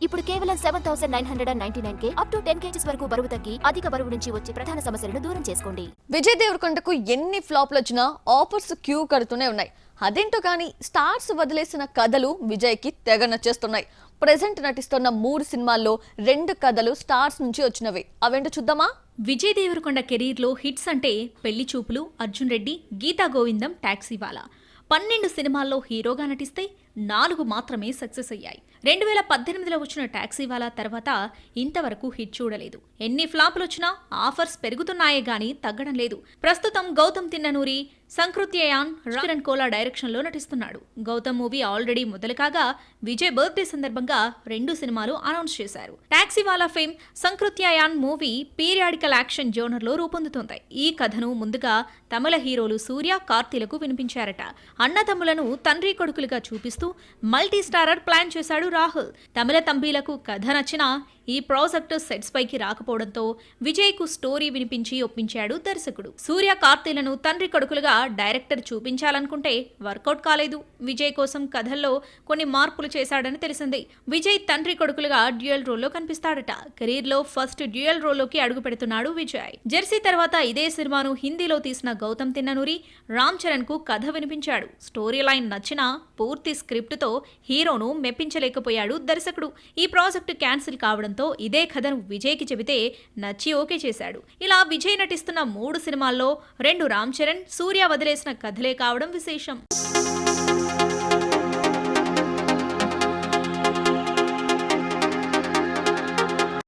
ఇప్పుడు కేవలం 7999K up to 10 kgs వరకు బరువు తగ్గి అధిక బరువు నుంచి వచ్చే ప్రధాన సమస్యలను దూరం చేసుకోండి. విజయ్ దేవరకొండకు ఎన్ని ఫ్లాప్లు వచ్చినా ఆఫర్స్ క్యూ కడుతూనే ఉన్నాయి. అదేంటో కానీ స్టార్స్ వదిలేసిన కథలు విజయ్కి తెగ నచ్చేస్తున్నాయి. ప్రెజెంట్ నటిస్తున్న 3 సినిమాల్లో 2 కథలు స్టార్స్ నుంచి వచ్చినవి. అవేంటో చూద్దామా? విజయ్ దేవరకొండ కెరీర్లో హిట్స్ అంటే పెళ్లి చూపులు, అర్జున్ రెడ్డి, గీతా గోవిందం, టాక్సీవాలా. 12 సినిమాల్లో హీరోగా నటిస్తే 4 మాత్రమే సక్సెస్ అయ్యాయి. 2018లో వచ్చిన టాక్సీవాలా తర్వాత ఇంతవరకు హిట్ చూడలేదు. ఎన్ని ఫ్లాపులు వచ్చినా ఆఫర్స్ పెరుగుతున్నాయే గానీ తగ్గడం లేదు. ప్రస్తుతం గౌతమ్ తిన్ననూరి, సంకృత్యయాన్, కిరణ్ కోలా డైరెక్షన్ లో నటిస్తున్నాడు. గౌతమ్ మూవీ ఆల్రెడీ మొదలు కాగా విజయ్ బర్త్డే సందర్భంగా 2 సినిమాలు అనౌన్స్ చేశారు. Taxiwaala fame Sankrityayan movie periodical action genre లో రూపొందుతోంది. ఈ కథను ముందుగా తమిళ హీరోలు సూర్య, కార్తీలకు వినిపించారట. అన్నతమ్ములను తండ్రి కొడుకులుగా చూపిస్తూ మల్టీ స్టారర్ ప్లాన్ చేశాడు రాహుల్. తమిళ తంబీలకు కథ నచ్చినా ఈ ప్రాజెక్ట్ సెట్స్ పైకి రాకపోవడంతో విజయ్ కు స్టోరీ వినిపించి ఒప్పించాడు దర్శకుడు. సూర్య, కార్తీలను తండ్రి కొడుకులుగా డైరెక్టర్ చూపించాలనుకుంటే వర్కౌట్ కాలేదు. విజయ్ కోసం కథల్లో కొన్ని మార్పులు చేశాడని తెలిసింది. విజయ్ తండ్రి కొడుకులుగా డ్యూయల్ రోల్లో కనిపిస్తాడట. కెరీర్ లో ఫస్ట్ డ్యూయల్ రోల్లోకి అడుగు పెడుతున్నాడు విజయ్. జెర్సీ తర్వాత ఇదే సినిమాను హిందీలో తీసిన గౌతమ్ తిన్ననూరి రామ్ చరణ్ కు కథ వినిపించాడు. స్టోరీ లైన్ నచ్చినా పూర్తి స్క్రిప్ట్ తో హీరోను మెప్పించలేకపోయాడు దర్శకుడు. ఈ ప్రాజెక్టు క్యాన్సిల్ కావడంతో ఇదే కథను విజయ్ కి చెబితే నచ్చి ఓకే చేశాడు. ఇలా విజయ్ నటిస్తున్న 3 సినిమాల్లో 2 రామ్ చరణ్, సూర్య వదిలేసిన కథలే కావడం విశేషం.